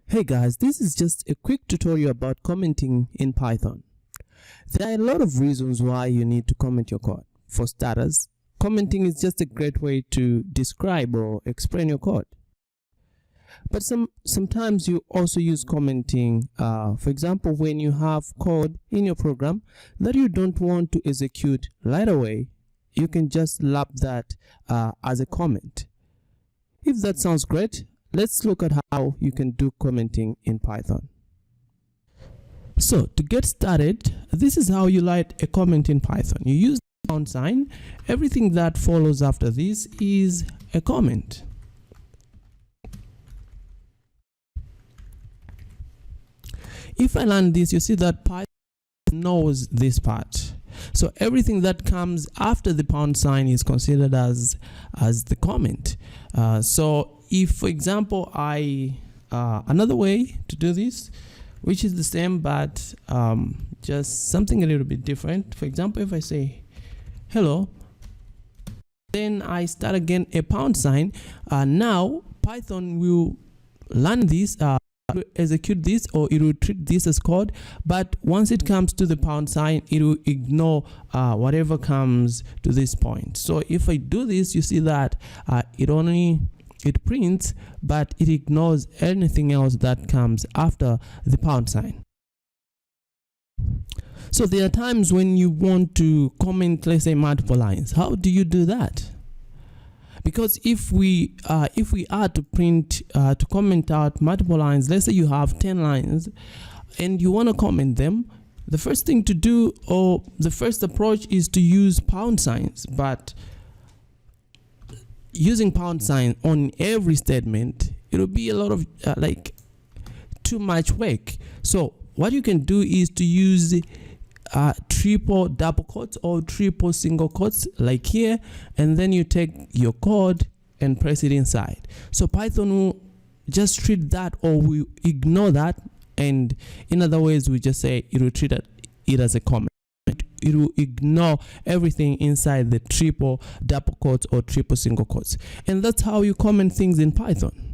Hey guys, this is just a quick tutorial about commenting in Python. There are a lot of reasons why you need to comment your code. For starters, commenting is just a great way to describe or explain your code. But sometimes you also use commenting, for example, when you have code in your program that you don't want to execute right away, you can just lap that as a comment. If that sounds great, let's look at how you can do commenting in Python. So to get started, this is how you write a comment in Python. You use the pound sign. Everything that follows after this is a comment. If I run this, you see that Python knows this part. So everything that comes after the pound sign is considered as the comment. So if, for example, another way to do this, which is the same but just something a little bit different. For example, if I say hello, then I start again a pound sign. Now Python will learn this, execute this, or it will treat this as code, but once it comes to the pound sign, it will ignore whatever comes to this point. So if I do this, you see that it prints, but it ignores anything else that comes after the pound sign. So there are times when you want to comment, let's say, multiple lines. How do you do that? Because if we are to print to comment out multiple lines, let's say you have 10 lines and you want to comment them, the first thing to do, or the first approach, is to use pound signs. But using pound sign on every statement, it'll be a lot of too much work. So what you can do is to use triple double quotes or triple single quotes like here, and then you take your code and press it inside. So Python will just treat that, or will ignore that, and in other ways we just say it will treat it as a comment. It will ignore everything inside the triple double quotes or triple single quotes. And that's how you comment things in Python.